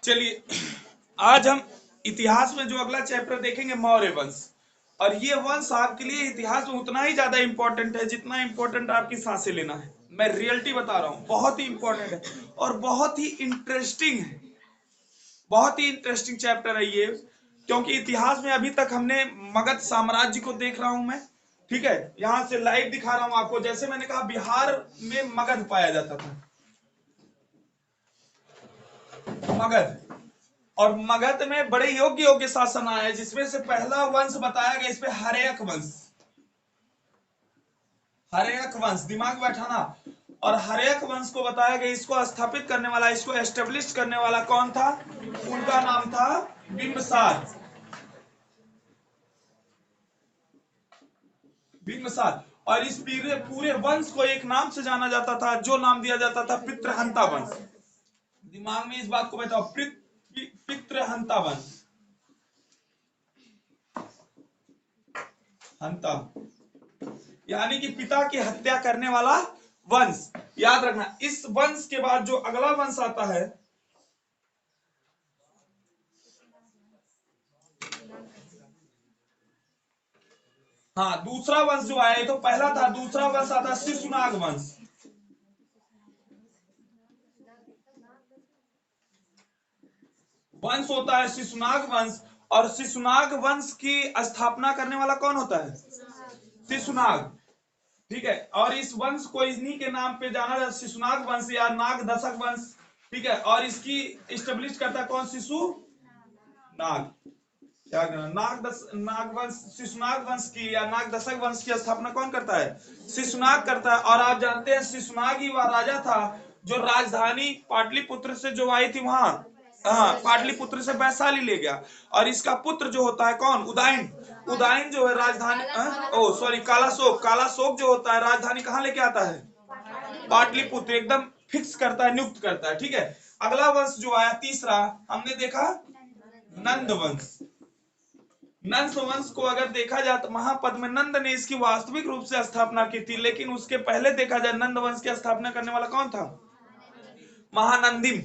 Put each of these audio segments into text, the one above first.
चलिए, आज हम इतिहास में जो अगला चैप्टर देखेंगे मौर्य वंश। और ये वंश आपके लिए इतिहास में उतना ही ज्यादा इंपॉर्टेंट है जितना इंपॉर्टेंट आपकी सांसें लेना है। मैं रियलिटी बता रहा हूँ, बहुत ही इंपॉर्टेंट है और बहुत ही इंटरेस्टिंग है। बहुत ही इंटरेस्टिंग चैप्टर है ये, क्योंकि इतिहास में अभी तक हमने मगध साम्राज्य को देख रहा हूं मैं। ठीक है, यहां से लाइव दिखा रहा हूं आपको। जैसे मैंने कहा, बिहार में मगध पाया जाता था, मगध। और मगध में बड़े योग्य योग्य शासन आए, जिसमें से पहला वंश बताया गया इसमें हर्यक वंश। हर्यक वंश, दिमाग बैठाना। और हर्यक वंश को बताया गया, इसको स्थापित करने वाला, इसको एस्टेब्लिश करने वाला कौन था? उनका नाम था बिंबिसार। बिंबिसार। और इस पूरे पूरे वंश को एक नाम से जाना जाता था, जो नाम दिया जाता था पितृहंता वंश। दिमाग में इस बात को बैठाओ, पितृहंता वंश। हंता यानी कि पिता की हत्या करने वाला वंश। याद रखना, इस वंश के बाद जो अगला वंश आता है, हाँ, दूसरा वंश जो आया, तो पहला था, दूसरा वंश आता है शिशुनाग वंश। वंश होता है शिशुनाग वंश। और शिशुनाग वंश की स्थापना करने वाला कौन होता है? शिशुनाग। ठीक है, और इस वंश को इन्हीं के नाम पे जाना जाता, शिशुनाग वंश या नाग दशक वंश। ठीक है, और इसकी स्टेब्लिश करता कौन? शिशु नाग। क्या नाग वंश, शिशुनाग वंश की या नाग दशक वंश की स्थापना कौन करता है? शिशुनाग करता है। और आप जानते हैं, शिशुनाग ही वह राजा था जो राजधानी पाटलिपुत्र से जो आई थी वहां, हाँ, पाटलिपुत्र से वैशाली ले गया। और इसका पुत्र जो होता है कौन? उदयन। उदयन जो है राजधानी, ओ सॉरी, कालाशोक। कालाशोक जो होता है राजधानी कहां लेके आता है? पाटलिपुत्र। एकदम फिक्स करता है, नियुक्त करता है। ठीक है, अगला वंश जो आया तीसरा, हमने देखा नंद वंश। नंद वंश को अगर देखा जाए तो महापद्मनंद ने इसकी वास्तविक रूप से स्थापना की थी, लेकिन उसके पहले देखा जाए नंद वंश की स्थापना करने वाला कौन था? महानंदिम।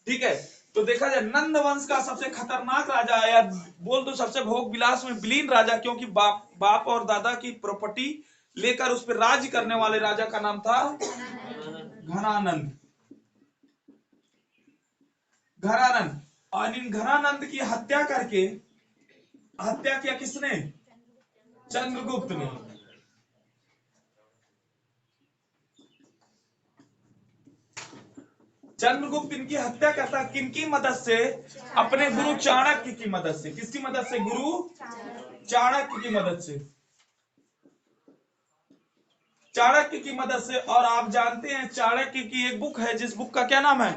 ठीक है, तो देखा जाए नंद वंश का सबसे खतरनाक राजा, या बोल दो सबसे भोग विलास में विलीन राजा, क्योंकि बाप और दादा की प्रॉपर्टी लेकर उस पर राज करने वाले राजा का नाम था घनानंद। घनानंद। और इन घनानंद की हत्या करके, हत्या किया किसने? चंद्रगुप्त ने। चंद्रगुप्त इनकी हत्या करता किनकी मदद से? अपने गुरु चाणक्य की मदद से। किसकी मदद से? गुरु चाणक्य की मदद से। चाणक्य की मदद से। और आप जानते हैं, चाणक्य की एक बुक है, जिस बुक का क्या नाम है?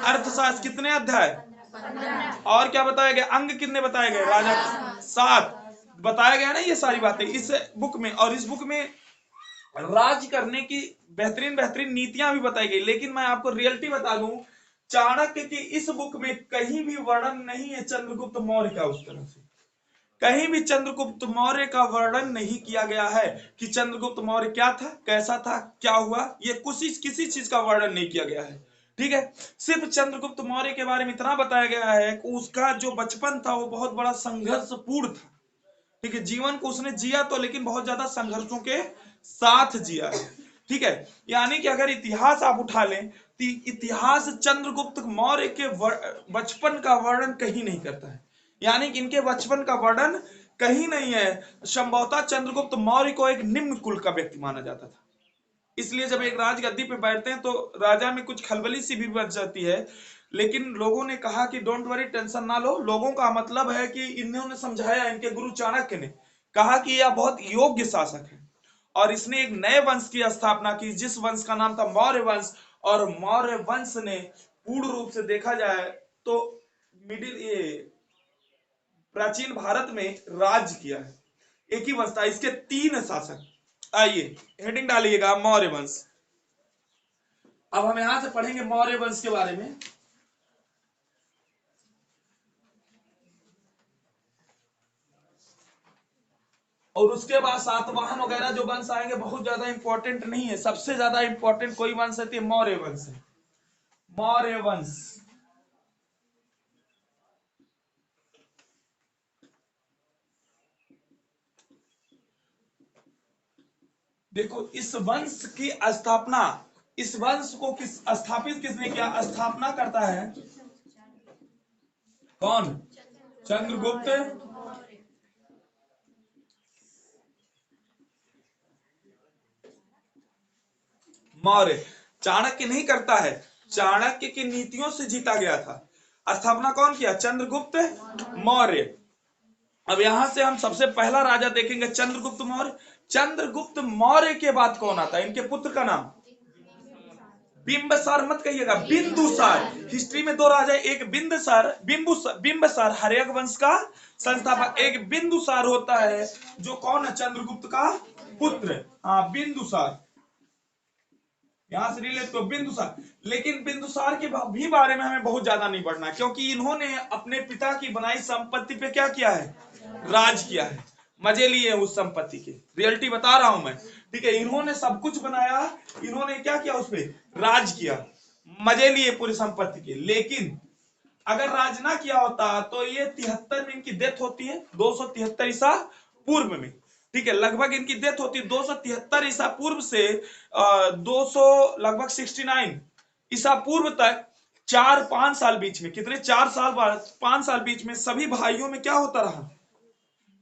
अर्थशास्त्र। कितने अध्याय? और क्या बताया गया? अंग कितने बताए गए? राजा 7 बताया गया ना, ये सारी बातें इस बुक में। और इस बुक में राज करने की बेहतरीन बेहतरीन नीतियां भी बताई गई। लेकिन मैं आपको रियलिटी बता दूं, चाणक्य की इस बुक में कहीं भी वर्णन नहीं है चंद्रगुप्त मौर्य का। उस तरह से कहीं भी चंद्रगुप्त मौर्य का वर्णन नहीं किया गया है कि चंद्रगुप्त मौर्य क्या था, कैसा था, क्या हुआ। ये किसी चीज का वर्णन नहीं किया गया है। ठीक है, सिर्फ चंद्रगुप्त मौर्य के बारे में इतना बताया गया है कि उसका जो बचपन था वो बहुत बड़ा संघर्षपूर्ण था। ठीक है, जीवन को उसने जिया तो, लेकिन बहुत ज्यादा संघर्षों के साथ जिया है। ठीक है, यानी कि अगर इतिहास आप उठा लें तो इतिहास चंद्रगुप्त मौर्य के बचपन का वर्णन कहीं नहीं करता है। यानी कि इनके बचपन का वर्णन कहीं नहीं है। संभवतः चंद्रगुप्त मौर्य को एक निम्न कुल का व्यक्ति माना जाता था। इसलिए जब एक राजगद्दी पे बैठते हैं तो राजा में कुछ खलबली सी भी बच जाती है। लेकिन लोगों ने कहा कि डोंट वरी, टेंशन ना लो। लोगों का मतलब है कि इन्होंने समझाया, इनके गुरु चाणक्य ने कहा कि यह बहुत योग्य शासक है। और इसने एक नए वंश की स्थापना की, जिस वंश का नाम था मौर्य वंश। और मौर्य वंश ने पूर्ण रूप से देखा जाए तो मिडिल ये प्राचीन भारत में राज किया है। एक ही वंश था, इसके 3 शासक। आइए हेडिंग डालिएगा, मौर्य वंश। अब हम यहां से पढ़ेंगे मौर्य वंश के बारे में। और उसके बाद सातवाहन वगैरह जो वंश आएंगे बहुत ज्यादा इंपॉर्टेंट नहीं है। सबसे ज्यादा इंपॉर्टेंट कोई वंश है तो मौर्य वंश है। मौर्य वंश। देखो इस वंश की स्थापना, इस वंश को स्थापित किसने किया? स्थापना करता है कौन? चंद्रगुप्त मौर्य। चाणक्य नहीं करता है, चाणक्य की नीतियों से जीता गया था। स्थापना कौन किया? चंद्रगुप्त मौर्य। अब यहां से हम सबसे पहला राजा देखेंगे चंद्रगुप्त मौर्य। चंद्रगुप्त मौर्य के बाद कौन आता है? इनके पुत्र का नाम बिंबसार मत कहिएगा, बिंदुसार। हिस्ट्री में दो राजा, एक बिंदुसार, बिंबसार हर्यक वंश का संस्थापक, एक बिंदुसार होता है जो कौन है? चंद्रगुप्त का पुत्र। हाँ बिंदुसार, यहां से रिलेट तो बिंदुसार। लेकिन बिंदुसार के भी बारे में हमें बहुत ज्यादा नहीं पढ़ना, क्योंकि इन्होंने अपने पिता की बनाई संपत्ति पे क्या किया है? राज किया है, मजे लिए उस संपत्ति के। रियलिटी बता रहा हूं मैं, ठीक है। इन्होंने सब कुछ बनाया, इन्होंने क्या किया? उस पर राज किया, मजे लिए पूरी संपत्ति के। लेकिन अगर राज ना किया होता तो ये 73 में इनकी डेथ होती है, 273 ईसा पूर्व में, ठीक है। लगभग इनकी डेथ होती है 273 ईसा पूर्व से 200 लगभग 69 ईसा पूर्व तक। 4-5 साल बीच में, कितने? 4 साल बाद 5 साल बीच में सभी भाइयों में क्या होता रहा?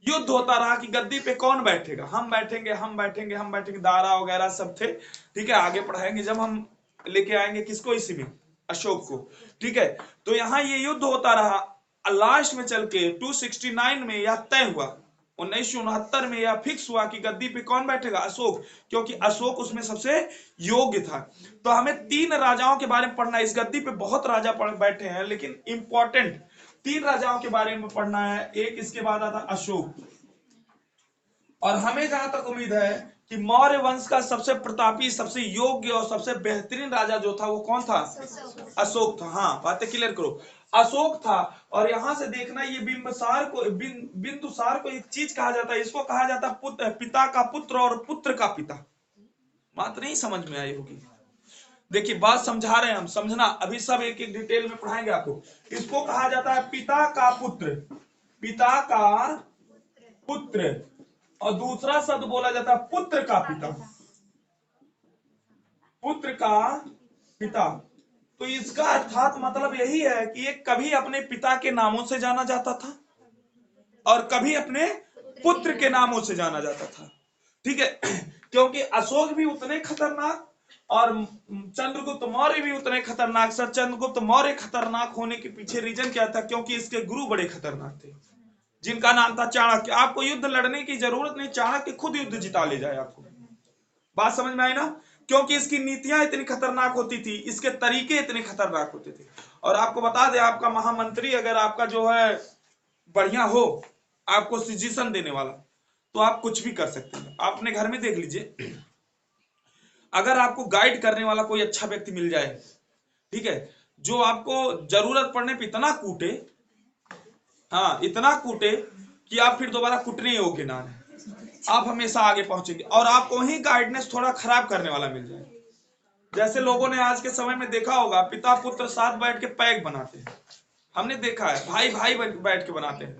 युद्ध होता रहा कि गद्दी पे कौन बैठेगा, हम बैठेंगे, हम बैठेंगे, हम बैठेंगे। दारा वगैरह सब थे, ठीक है। आगे पढ़ाएंगे जब हम लेके आएंगे किसको? इसी में अशोक को, ठीक है। तो यहाँ ये युद्ध होता रहा, लास्ट में चल के 269 में यह तय हुआ, 1969 में यह फिक्स हुआ कि गद्दी पे कौन बैठेगा? अशोक, क्योंकि अशोक उसमें सबसे योग्य था। तो हमें 3 राजाओं के बारे में पढ़ना है। इस गद्दी पे बहुत राजा बैठे हैं, लेकिन इंपॉर्टेंट 3 राजाओं के बारे में पढ़ना है। एक इसके बाद आता अशोक, और हमें जहां तक उम्मीद है कि मौर्य वंश का सबसे प्रतापी, सबसे योग्य और सबसे बेहतरीन राजा जो था वो कौन था? अशोक था। हाँ बातें क्लियर करो, अशोक था। और यहां से देखना, ये बिंबसार को, बिंदुसार को एक चीज कहा जाता है, इसको कहा जाता है पुत्र, पिता का पुत्र और पुत्र का पिता। बात नहीं समझ में आई होगी। देखिए बात समझा रहे हैं हम, समझना। अभी सब एक एक डिटेल में पढ़ाएंगे आपको। इसको कहा जाता है पिता का पुत्र, पिता का पुत्र। और दूसरा शब्द बोला जाता है पुत्र का पिता, पुत्र का पिता। तो इसका अर्थात मतलब यही है कि एक कभी अपने पिता के नामों से जाना जाता था और कभी अपने पुत्र के नामों से जाना जाता था, ठीक है। क्योंकि अशोक भी उतने खतरनाक और चंद्रगुप्त मौर्य भी उतने खतरनाक। सर चंद्रगुप्त मौर्य खतरनाक होने के पीछे रीजन क्या था? क्योंकि इसके गुरु बड़े खतरनाक थे, जिनका नाम था चाणक्य। आपको युद्ध लड़ने की जरूरत नहीं, चाणक्य खुद युद्ध जिता ले जाए आपको। बात समझ में आई ना? क्योंकि इसकी नीतियां इतनी खतरनाक होती थी, इसके तरीके इतने खतरनाक होते थे। और आपको बता दें, आपका महामंत्री अगर आपका जो है बढ़िया हो, आपको सजेशन देने वाला, तो आप कुछ भी कर सकते हैं। आप अपने घर में देख लीजिए, अगर आपको गाइड करने वाला कोई अच्छा व्यक्ति मिल जाए, ठीक है, जो आपको जरूरत पड़ने पर इतना कूटे, हाँ इतना कूटे कि आप फिर दोबारा कूटने योग्य ना रहे, आप हमेशा आगे पहुंचेंगे। और आपको ही गाइडेंस थोड़ा खराब करने वाला मिल जाए, जैसे लोगों ने आज के समय में देखा होगा, पिता पुत्र साथ बैठ के पैक बनाते हैं, हमने देखा है, भाई भाई बैठ के बनाते हैं,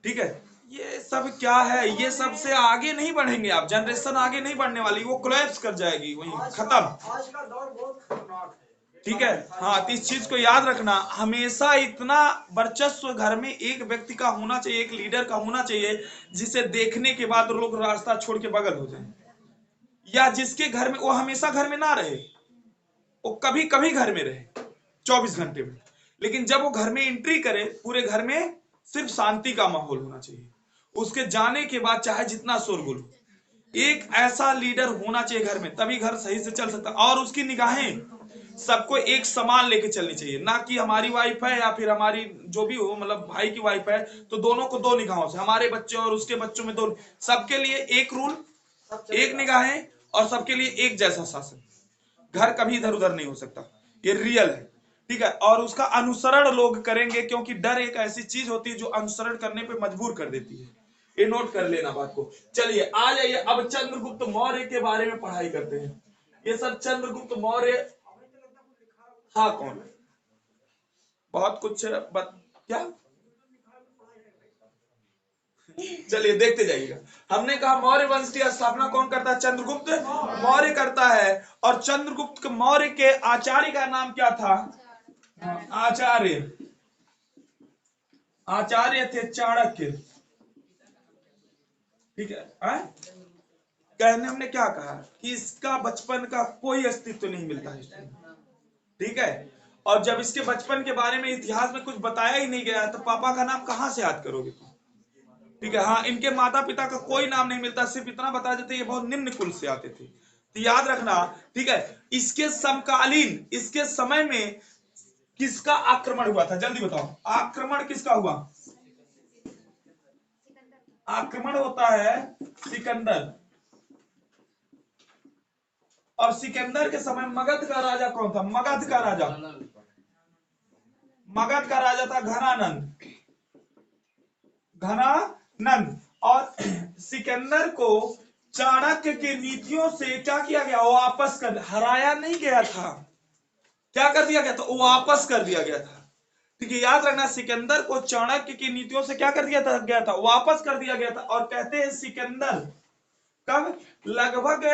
ठीक है। ये सब क्या है? ये सब से आगे नहीं बढ़ेंगे आप, जनरेशन आगे नहीं बढ़ने वाली, वो कोलैप्स कर जाएगी, वही खत्म। आज का दौर बहुत खतरनाक है, ठीक है। हाँ तो इस चीज को याद रखना, हमेशा इतना वर्चस्व घर में एक व्यक्ति का होना चाहिए, एक लीडर का होना चाहिए, जिसे देखने के बाद लोग रास्ता छोड़ के बगल हो जाए, या जिसके घर में, वो हमेशा घर में ना रहे, वो कभी कभी घर में रहे 24 घंटे में, लेकिन जब वो घर में एंट्री करे, पूरे घर में सिर्फ शांति का माहौल होना चाहिए। उसके जाने के बाद चाहे जितना शोरगुल हो, एक ऐसा लीडर होना चाहिए घर में, तभी घर सही से चल सकता। और उसकी निगाहें सबको एक समान लेके चलनी चाहिए, ना कि हमारी वाइफ है या फिर हमारी जो भी हो, मतलब भाई की वाइफ है तो दोनों को 2 निगाहों से, हमारे बच्चे और उसके बच्चों में 2, सबके लिए एक रूल, एक निगाहें, और सबके लिए एक जैसा शासन। घर कभी इधर उधर नहीं हो सकता, ये रियल है, ठीक है। और उसका अनुसरण लोग करेंगे, क्योंकि डर एक ऐसी चीज होती है जो अनुसरण करने पे मजबूर कर देती है। ये नोट कर लेना बात को। चलिए आ जाइए, अब चंद्रगुप्त मौर्य के बारे में पढ़ाई करते हैं। ये सब चंद्रगुप्त मौर्य था कौन? बहुत कुछ क्या चलिए देखते जाइएगा। हमने कहा मौर्य वंश की स्थापना कौन करता है? चंद्रगुप्त मौर्य करता है। और चंद्रगुप्त मौर्य के आचार्य का नाम क्या था? आचार्य। आचार्य थे चाणक्य। ठीक है, कहने हमने क्या कहा कि इसका बचपन का कोई अस्तित्व नहीं मिलता है, ठीक है। और जब इसके बचपन के बारे में इतिहास में कुछ बताया ही नहीं गया तो पापा का नाम कहां से याद करोगे? ठीक है, हाँ, इनके माता पिता का कोई नाम नहीं मिलता, सिर्फ इतना बता देते ये बहुत निम्न कुल से आते थे, तो याद रखना। ठीक है, इसके समकालीन, इसके समय में किसका आक्रमण हुआ था? जल्दी बताओ, आक्रमण किसका हुआ? आक्रमण होता है सिकंदर। और सिकंदर के समय मगध का राजा कौन था? मगध का राजा, मगध का राजा था घनानंद। घनानंद। और सिकंदर को चाणक्य की नीतियों से क्या किया गया? वापस कर, हराया नहीं गया था, क्या कर दिया गया था? वापस कर दिया गया था। ठीक है, याद रखना, सिकंदर को चाणक्य की नीतियों से क्या कर दिया था? वापस कर दिया गया था। और कहते हैं सिकंदर कब? लगभग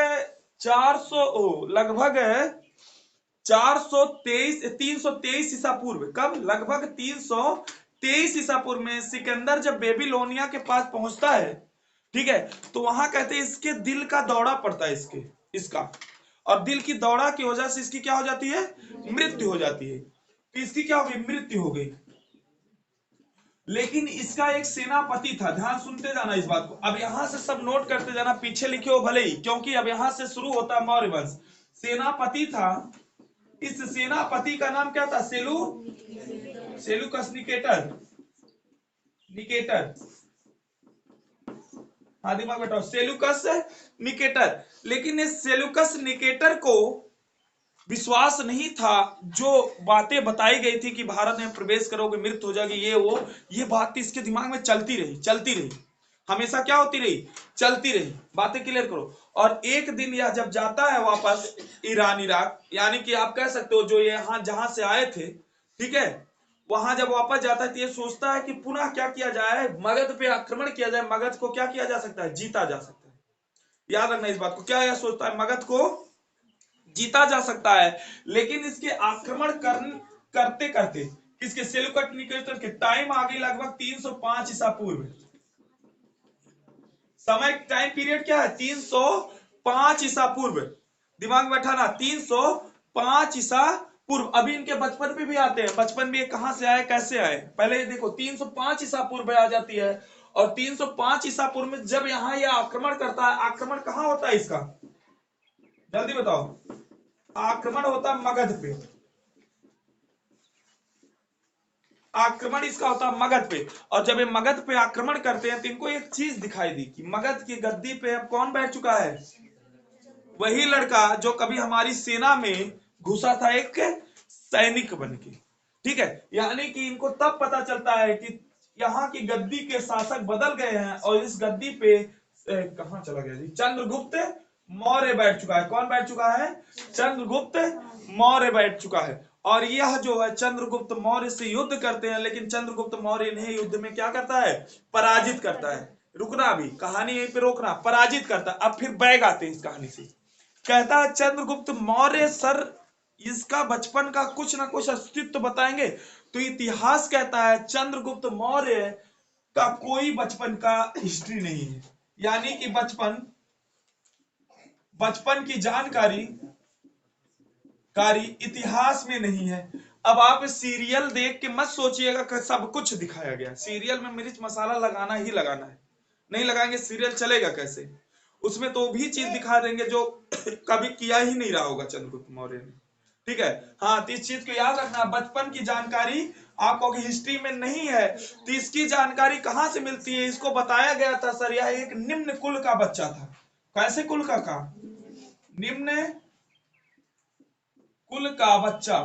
323 ईसा पूर्व। कब? लगभग 323 ईसा पूर्व में सिकंदर जब बेबीलोनिया के पास पहुंचता है, ठीक है, तो वहां कहते हैं इसके दिल का दौरा पड़ता है, इसका। और दिल की दौरा की वजह से इसकी क्या हो जाती है? मृत्यु हो जाती है। तो इसकी क्या हो गई? मृत्यु हो गई। लेकिन इसका एक सेनापति था, ध्यान सुनते जाना इस बात को। अब यहां से सब नोट करते जाना, पीछे लिखे हो भले ही, क्योंकि अब यहां से शुरू होता है मौर्य वंश। सेनापति था, इस सेनापति का नाम क्या था? सेलूकस निकेटर। हाँ, दिमाग बैठाओ, सेलूकस निकेटर। लेकिन इस सेलूकस निकेटर को विश्वास नहीं था, जो बातें बताई गई थी कि भारत में प्रवेश करोगे मृत्यु हो जाएगी, ये वो, ये बात इसके दिमाग में चलती रही, हमेशा क्या होती रही? चलती रही। बातें क्लियर करो। और एक दिन यह जब जाता है वापस ईरान, इराक, यानी कि आप कह सकते हो जो ये यहाँ जहां से आए थे, ठीक है, वहां जब वापस जाता है तो ये सोचता है कि पुनः क्या किया जाए? मगध पे आक्रमण किया जाए, मगध को क्या किया जा सकता है? जीता जा सकता है। याद रखना इस बात को, क्या यह सोचता है? मगध को जीता जा सकता है। लेकिन इसके आक्रमण करते करते किसके? सेल्यूकस निकेटर के टाइम आ गई लगभग 305 ईसा पूर्व। समय टाइम पीरियड क्या है? 305 ईसा पूर्व। दिमाग में बैठाना, 305 ईसा पूर्व। अभी इनके बचपन पे भी आते हैं, बचपन में कहां से आए, कैसे आए? पहले देखो, 305 ईसा पूर्व आ जाती है। और 305 ईसा पूर्व में जब यहां यह आक्रमण करता है, आक्रमण कहां होता है इसका? जल्दी बताओ। आक्रमण होता है मगध पे, आक्रमण इसका होता है मगध पे। और जब ये मगध पे आक्रमण करते हैं तो इनको एक चीज दिखाई दी कि मगध की गद्दी पे अब कौन बैठ चुका है? वही लड़का जो कभी हमारी सेना में घुसा था, एक सैनिक बन के। ठीक है, यानी कि इनको तब पता चलता है कि यहाँ की गद्दी के शासक बदल गए हैं और इस गद्दी पे कहां चला गया जी? चंद्रगुप्त मौर्य बैठ चुका है। कौन बैठ चुका है? चंद्रगुप्त मौर्य बैठ चुका है। और यह जो है चंद्रगुप्त मौर्य से युद्ध करते हैं, लेकिन चंद्रगुप्त मौर्य इन्हें युद्ध में क्या करता है? पराजित करता है। रुकना, भी कहानी यहीं पे रोकना, पराजित करता है। अब फिर बैग आते हैं इस कहानी से। कहता है चंद्रगुप्त मौर्य सर, इसका बचपन का कुछ ना कुछ अस्तित्व बताएंगे। तो इतिहास कहता है चंद्रगुप्त मौर्य का कोई बचपन का हिस्ट्री नहीं है, यानी कि बचपन की जानकारी इतिहास में नहीं है। अब आप सीरियल देख के मत सोचिएगा कि सब कुछ दिखाया गया। सीरियल में मिर्च मसाला लगाना ही लगाना है, नहीं लगाएंगे सीरियल चलेगा कैसे? उसमें तो भी चीज दिखा देंगे जो कभी किया ही नहीं रहा होगा चंद्रगुप्त मौर्य ने। ठीक है, हाँ, तो इस चीज को याद रखना, बचपन की जानकारी आपको हिस्ट्री में नहीं है, तो इसकी जानकारी कहां से मिलती है? इसको बताया गया था सर, यह एक निम्न कुल का बच्चा था। कैसे कुल का? निम्न कुल का बच्चा,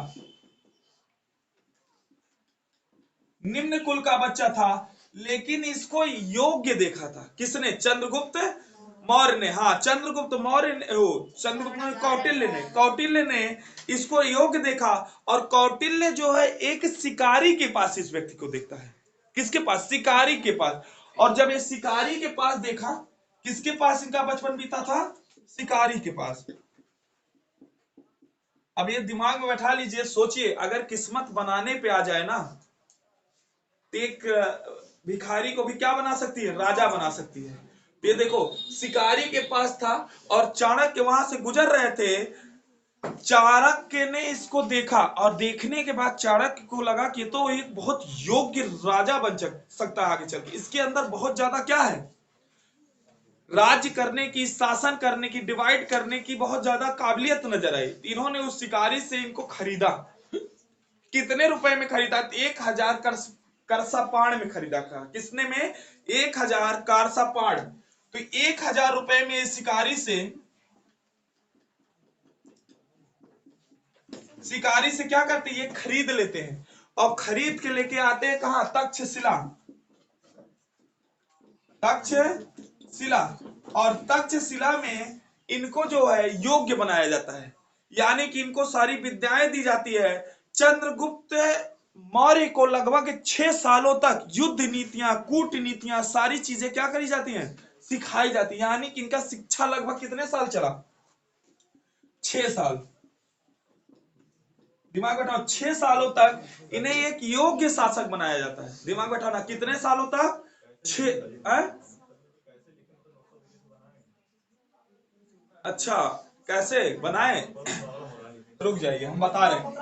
निम्न कुल का बच्चा था। लेकिन इसको योग्य देखा था किसने? चंद्रगुप्त मौर्य ने। हाँ, चंद्रगुप्त मौर्य ने, कौटिल्य ने इसको योग्य देखा। और कौटिल्य जो है एक शिकारी के पास इस व्यक्ति को देखता है। किसके पास? शिकारी के पास। और जब ये शिकारी के पास देखा, किसके पास इनका बचपन बीता था? शिकारी के पास। अब ये दिमाग में बैठा लीजिए, सोचिए अगर किस्मत बनाने पे आ जाए ना, तो एक भिखारी को भी क्या बना सकती है? राजा बना सकती है। तो ये देखो, शिकारी के पास था और चाणक्य वहां से गुजर रहे थे। चाणक्य ने इसको देखा और देखने के बाद चाणक्य को लगा कि तो एक बहुत योग्य राजा बन सकता है आगे चल के। इसके अंदर बहुत ज्यादा क्या है? राज्य करने की, शासन करने की, डिवाइड करने की बहुत ज्यादा काबिलियत नजर आई। इन्होंने उस शिकारी से इनको खरीदा। कितने रुपए में खरीदा? 1000 करसापाण में खरीदा था। किसने में? 1000 कारसापाण। तो 1000 रुपए में शिकारी से क्या करते हैं? ये खरीद लेते हैं और खरीद के लेके आते हैं कहां? तक्षशिला। तक्षशिला। और तक्षशिला में इनको जो है योग्य बनाया जाता है, यानी कि इनको सारी विद्याएं दी जाती है। चंद्रगुप्त मौर्य को लगभग 6 सालों तक युद्ध नीतियां, कूटनीतियां, सारी चीजें क्या करी जाती हैं? सिखाई जाती है। यानी कि इनका शिक्षा लगभग कितने साल चला? 6 साल। दिमाग बैठाओ, 6 सालों तक इन्हें एक योग्य शासक बनाया जाता है। दिमाग बैठाना, कितने सालों तक? 6। अच्छा, कैसे बनाए? रुक जाइए, हम बता रहे हैं।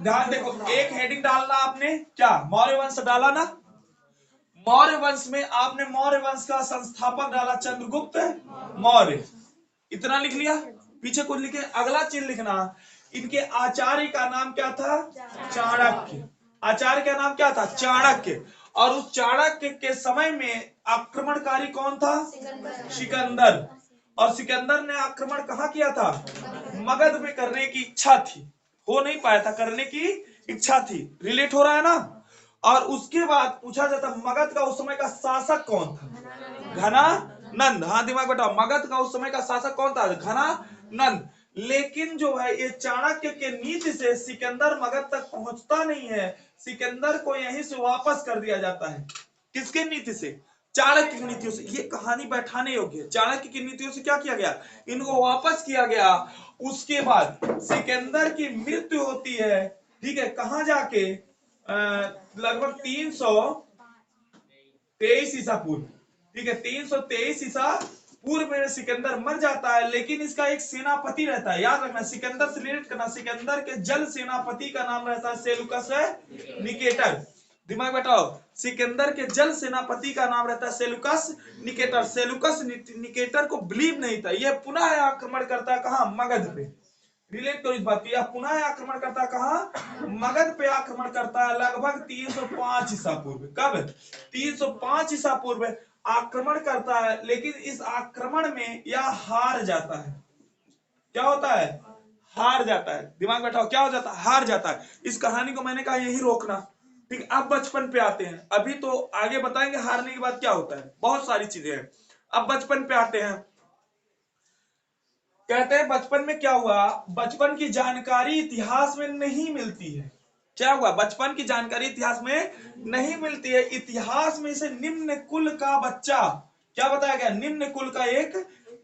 ध्यान देखो, एक हेडिंग डालना आपने, क्या? मौर्य वंश डाला ना? मौर्य वंश में आपने मौर्य वंश का संस्थापक डाला चंद्रगुप्त मौर्य। इतना लिख लिया। पीछे कुछ लिखे, अगला चीज लिखना, इनके आचार्य का नाम क्या था? चाणक्य। आचार्य का नाम क्या था? चाणक्य। और उस चाणक्य के समय में आक्रमणकारी कौन था? सिकंदर। और सिकंदर ने आक्रमण कहां किया था? मगध में करने की इच्छा थी, हो नहीं पाया था, करने की इच्छा थी। रिलेट हो रहा है ना? और उसके बाद पूछा जाता मगध का उस समय का शासक कौन था? घनानंद। हाँ, दिमाग बैठाओ, मगध का उस समय का शासक कौन था? घनानंद। लेकिन जो है ये चाणक्य के नीति से सिकंदर मगध तक पहुंचता नहीं है। सिकंदर को यहीं से वापस कर दिया जाता है। किसके नीति से? चाणक्य की नीतियों से। ये कहानी बैठाने योग्य है। चाणक्य की नीतियों से क्या किया गया? इनको वापस किया गया। उसके बाद सिकंदर की मृत्यु होती है, ठीक है, कहां जाके? लगभग 323 ईसा पूर्व, ठीक है, 323 ईसा पूर्व में सिकंदर मर जाता है। लेकिन इसका एक सेनापति रहता है, याद रखना, सिकंदर से रिलेट करना। सिकंदर के जल सेनापति का नाम रहता है सेलुकस निकेटर। दिमाग बैठाओ, सिकंदर के जल सेनापति का नाम रहता है सेलुकस निकेटर। सेलुकस निकेटर को बिलीव नहीं था, यह पुनः आक्रमण करता है कहां? मगध पे। रिलेट करो इस बात की, यह पुनः आक्रमण करता है कहां? मगध पे आक्रमण करता है लगभग 305 ईसा पूर्व। कब? 305 ईसा पूर्व आक्रमण करता है। लेकिन इस आक्रमण में यह हार जाता है। क्या होता है? हार जाता है। दिमाग बैठाओ, क्या हो जाता है? हार जाता है। इस कहानी को मैंने कहा यही रोकना, ठीक। अब बचपन पे आते हैं, अभी तो आगे बताएंगे हारने के बाद क्या होता है, बहुत सारी चीजें हैं। अब बचपन पे आते हैं। कहते हैं बचपन में क्या हुआ? बचपन की जानकारी इतिहास में नहीं मिलती है। क्या हुआ? बचपन की जानकारी इतिहास में नहीं मिलती है। इतिहास में इसे निम्न कुल का बच्चा, क्या बताया गया? निम्न कुल का एक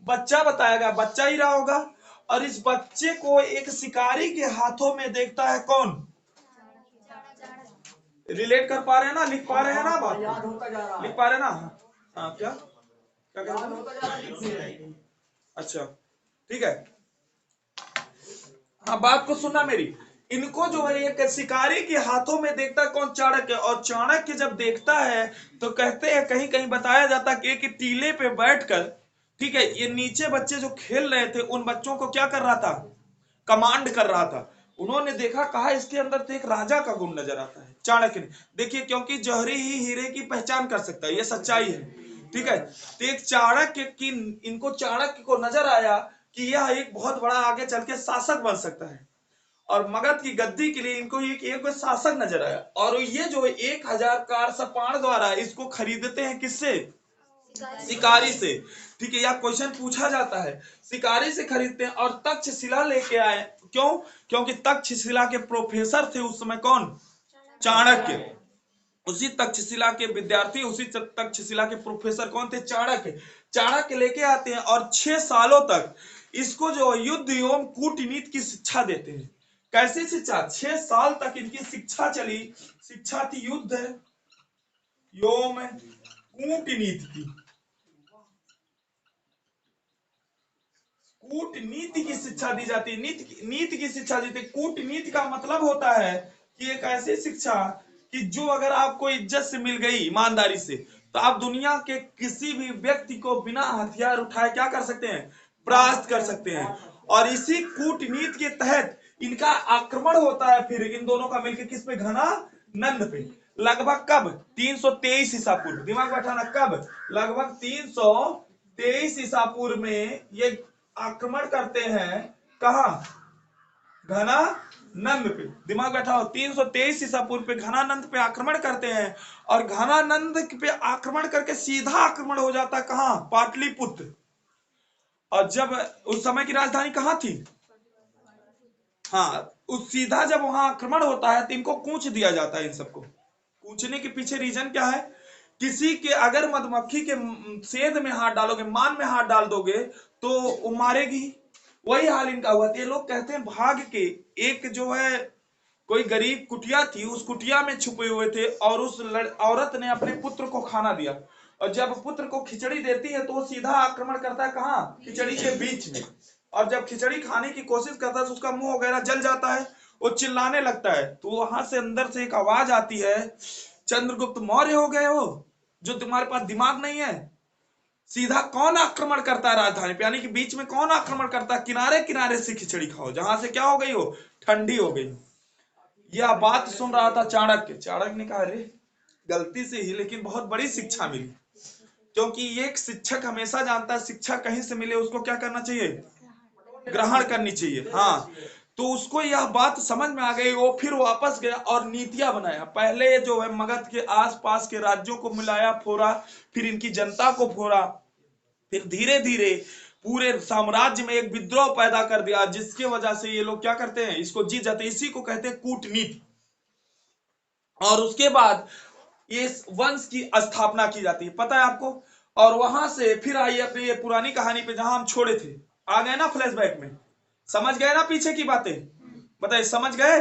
बच्चा बताया गया। बच्चा ही रहा होगा। और इस बच्चे को एक शिकारी के हाथों में देखता है कौन? रिलेट कर पा रहे हैं ना? लिख पा रहे हैं ना? बात याद होता जा रहा लिख है। पा रहे हैं ना? हाँ, क्या क्या याद कहते होता जा रहा है, लिख नहीं रहे। अच्छा, ठीक है। हाँ, बात को सुनना मेरी। इनको जो है एक शिकारी के हाथों में देखता कौन? चाणक्य। और चाणक्य जब देखता है तो कहते हैं, कहीं कहीं बताया जाता है कि एक टीले पे बैठकर, ठीक है, ये नीचे बच्चे जो खेल रहे थे उन बच्चों को क्या कर रहा था? कमांड कर रहा था। उन्होंने देखा, कहा इसके अंदर तो एक राजा का गुण नजर आता है। चाणक्य ने देखिए, क्योंकि जौहरी ही हीरे की पहचान कर सकता है, ये सच्चाई है, ठीक है। तो एक चाणक्य की, इनको चाणक्य को नजर आया कि यह एक बहुत बड़ा आगे चल के शासक बन सकता है। और मगध की गद्दी के लिए इनको एक शासक नजर आया। और ये जो 1000 कारसपाण द्वारा इसको खरीदते हैं, किससे? शिकारी से, ठीक है। यह क्वेश्चन पूछा जाता है, शिकारी से खरीदते हैं। और तक्षशिला लेके आए, क्यों? क्योंकि तक्षशिला के प्रोफेसर थे उस समय कौन? चाणक्य। उसी तक्षशिला के विद्यार्थी, उसी तक्षशिला के प्रोफेसर कौन थे? चाणक्य। चाणक्य लेके आते हैं और 6 सालों तक इसको जो युद्ध एवं कूटनीति की शिक्षा देते हैं। कैसी शिक्षा? 6 साल तक इनकी शिक्षा चली। शिक्षा थी युद्ध एवं कूटनीति की। कूटनीति की शिक्षा दी जाती है, नीति की शिक्षा दी जाती है। कूटनीति का मतलब होता है कि एक ऐसी शिक्षा कि जो अगर आपको इज्जत से मिल गई, ईमानदारी से, तो आप दुनिया के किसी भी व्यक्ति को बिना हथियार उठाए क्या कर सकते हैं? परास्त कर सकते हैं। और इसी कूटनीति के तहत इनका आक्रमण होता है फिर इन दोनों का मिलकर किस पे? घनानंद पे। लगभग कब? 323 ईसा पूर्व। दिमाग बैठाना, कब? लगभग 323 ईसा पूर्व में ये आक्रमण करते हैं। कहा? घनानंद पे। दिमाग बैठाओ, 323 ईसा पूर्व पे घनानंद पे आक्रमण करते हैं। और घनानंद पे आक्रमण करके सीधा आक्रमण हो जाता है कहां? पाटलिपुत्र। और जब उस समय की राजधानी कहां थी? हाँ, उस सीधा जब वहां आक्रमण होता है तो इनको कूच दिया जाता है। इन सबको कूचने के पीछे रीजन क्या है? किसी के अगर मधुमक्खी के सेंध में हाथ डालोगे, मान में हाथ डाल दोगे तो वो मारेगी। वही हाल इनका हुआ। ये लोग कहते हैं भाग के एक जो है कोई गरीब कुटिया थी, उस कुटिया में छुपे हुए थे और उस औरत ने अपने पुत्र को खाना दिया। और जब पुत्र को खिचड़ी देती है तो वो सीधा आक्रमण करता है कहां? खिचड़ी के बीच में। और जब खिचड़ी खाने की कोशिश करता है तो उसका मुंह वगैरह जल जाता है, वो चिल्लाने लगता है। तो वहां से अंदर से एक आवाज आती है, चंद्रगुप्त मौर्य हो गए हो जो तुम्हारे पास दिमाग नहीं है? सीधा कौन आक्रमण करता है राजधानी पे? यानी कि बीच में कौन आक्रमण करता है? किनारे किनारे से खिचड़ी खाओ, जहां से क्या हो गई हो? ठंडी हो गई। यह बात सुन रहा था चाणक्य। चाणक्य ने कहा अरे गलती से ही, लेकिन बहुत बड़ी शिक्षा मिली। क्योंकि एक शिक्षक हमेशा जानता है शिक्षा कहीं से मिले उसको क्या करना चाहिए? ग्रहण करनी चाहिए। हाँ, तो उसको यह बात समझ में आ गई। वो फिर वापस गया और नीतियां बनाया। पहले जो है मगध के आसपास के राज्यों को मिलाया, फोड़ा, फिर इनकी जनता को फोड़ा, फिर धीरे धीरे पूरे साम्राज्य में एक विद्रोह पैदा कर दिया, जिसके वजह से ये लोग क्या करते हैं? इसको जीत जाते हैं। इसी को कहते हैं कूटनीति। और उसके बाद इस वंश की स्थापना की जाती है, पता है आपको। और वहां से फिर आइए अपनी ये पुरानी कहानी पे जहां हम छोड़े थे। आ गए ना फ्लैशबैक में? समझ गए ना पीछे की बातें? बताइए, समझ गए?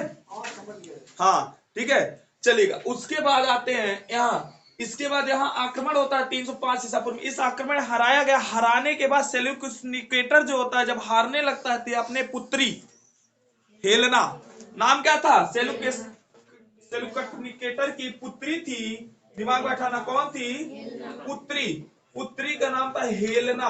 हाँ, ठीक है, चलेगा। उसके बाद आते हैं यहाँ। इसके बाद यहाँ आक्रमण होता है 305 ईसा पूर्व। इस आक्रमण हराया गया। हराने के बाद सेल्यूकस निकेटर जो होता है जब हारने लगता है, अपने पुत्री हेलेना, नाम क्या था? सेल्यूकस सेल्यूकस की पुत्री थी। दिमाग बैठाना, कौन थी? पुत्री। पुत्री का नाम था हेलेना।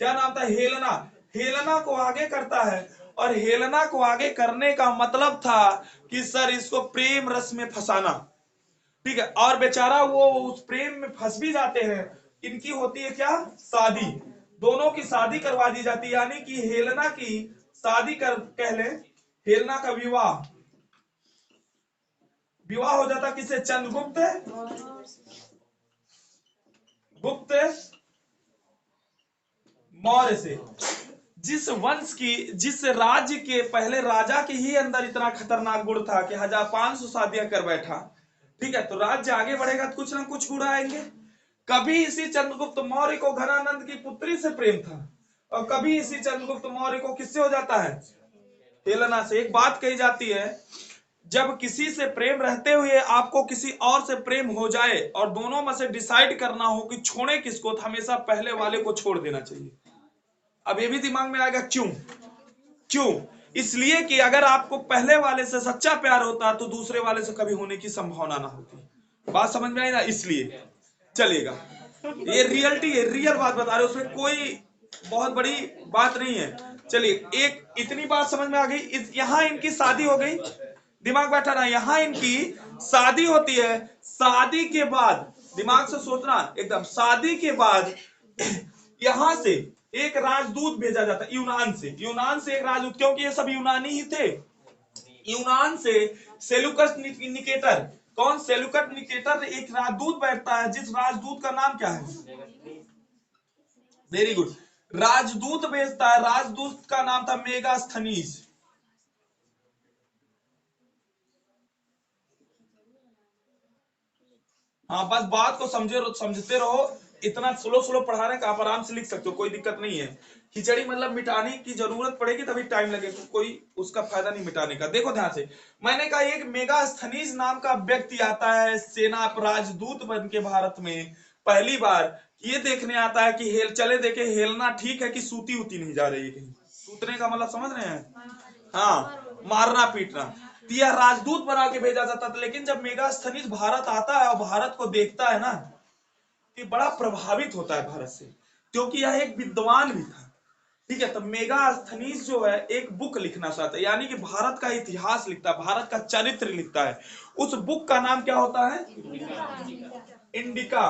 क्या नाम था? हेलेना। हेलेना को आगे करता है। और हेलेना को आगे करने का मतलब था कि सर इसको प्रेम रस में फंसाना। ठीक है, और बेचारा वो उस प्रेम में फंस भी जाते हैं। इनकी होती है क्या? शादी। दोनों की शादी करवा दी जाती है। यानी कि हेलेना की शादी कर कह ले, हेलेना का विवाह विवाह हो जाता किससे? चंद्रगुप्त गुप्त मौर्य से। जिस वंश की, जिस राज्य के पहले राजा के ही अंदर इतना खतरनाक गुण था कि 1500 शादियां कर बैठा। ठीक है, तो राज्य आगे बढ़ेगा तो कुछ ना कुछ गुण आएंगे। कभी इसी चंद्रगुप्त मौर्य को घनानंद की पुत्री से प्रेम था, और कभी इसी चंद्रगुप्त मौर्य को किससे हो जाता है? हेलेना से। एक बात कही जाती है, जब किसी से प्रेम रहते हुए आपको किसी और से प्रेम हो जाए और दोनों में से डिसाइड करना हो कि छोड़े किसको, तो हमेशा पहले वाले को छोड़ देना चाहिए। अब ये भी दिमाग में आएगा, क्यों? क्यों? इसलिए कि अगर आपको पहले वाले से सच्चा प्यार होता तो दूसरे वाले से कभी होने की संभावना ना होती। बात समझ में आई ना? इसलिए चलेगा। ये रियलिटी है, रियल बात बता रहे, उसमें कोई बहुत बड़ी बात नहीं है। चलिए, एक इतनी बात समझ में आ गई। यहां इनकी शादी हो गई। दिमाग बैठा ना, यहां इनकी शादी होती है। शादी के बाद दिमाग से सोचना एकदम, शादी के बाद यहां से एक राजदूत भेजा जाता है यूनान से। यूनान से एक राजदूत, क्योंकि ये सब यूनानी ही थे। यूनान से सेल्यूकस निकेटर, कौन? सेल्यूकस निकेटर एक राजदूत बैठता है, जिस राजदूत का नाम क्या है? वेरी गुड, राजदूत भेजता है। राजदूत का नाम था मेगास्थनीज। हाँ बस बात को समझते रहो। इतना स्लो स्लो पढ़ा रहे हैं कि आप आराम से लिख सकते हो, कोई दिक्कत नहीं है। खिचड़ी मतलब मिटाने की जरूरत पड़ेगी तभी टाइम लगेगा, कोई उसका फायदा नहीं मिटाने का। देखो ध्यान से, मैंने कहा एक मेगास्थनीज नाम का व्यक्ति आता है सेना राजदूत बन के भारत में पहली बार। ये देखने आता है कि चले देखे हेलना ठीक है कि सूती उती नहीं जा रही है कहीं। सूतने का मतलब समझ रहे हैं? हाँ, मारना पीटना। तो यह राजदूत बना के भेजा जाता था। लेकिन जब मेगास्थनीज भारत आता है और भारत को देखता है ना, ये बड़ा प्रभावित होता है भारत से, क्योंकि यह एक विद्वान भी था। ठीक है, तो मेगास्थनीज जो है एक बुक लिखना चाहता है, यानी कि भारत का इतिहास लिखता है, भारत का चरित्र लिखता है। उस बुक का नाम क्या होता है? इंडिका।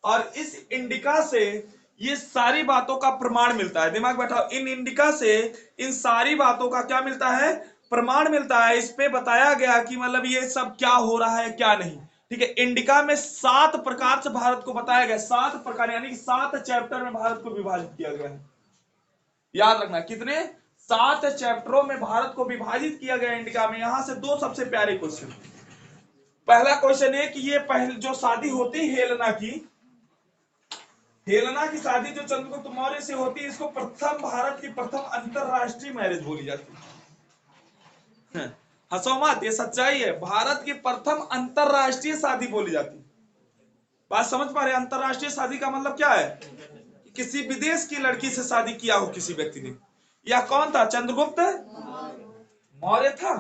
और इस इंडिका से ये सारी बातों का प्रमाण मिलता है। दिमाग बैठाओ, इन इंडिका से इन सारी बातों का क्या मिलता है? प्रमाण मिलता है। इस पे बताया गया कि मतलब ये सब क्या हो रहा है क्या नहीं। ठीक है, इंडिका में 7 प्रकार से भारत को बताया गया, 7 प्रकार, यानी कि 7 चैप्टर में भारत को विभाजित किया गया है। याद रखना, कितने? 7 चैप्टरों में भारत को विभाजित किया गया इंडिका में। यहां से 2 सबसे प्यारे क्वेश्चन। पहला क्वेश्चन है कि ये पहले जो शादी होती हेलेना की, हेलेना की शादी जो चंद्रगुप्त मौर्य से होती है, इसको प्रथम भारत की प्रथम अंतरराष्ट्रीय मैरिज बोली जाती है। हंसो मत, ये सच्चाई है। भारत की प्रथम अंतरराष्ट्रीय शादी बोली जाती है। बात समझ पा रहे? अंतरराष्ट्रीय शादी का मतलब क्या है? किसी विदेश की लड़की से शादी किया हो किसी व्यक्ति ने। या कौन था? चंद्रगुप्त मौर्य था।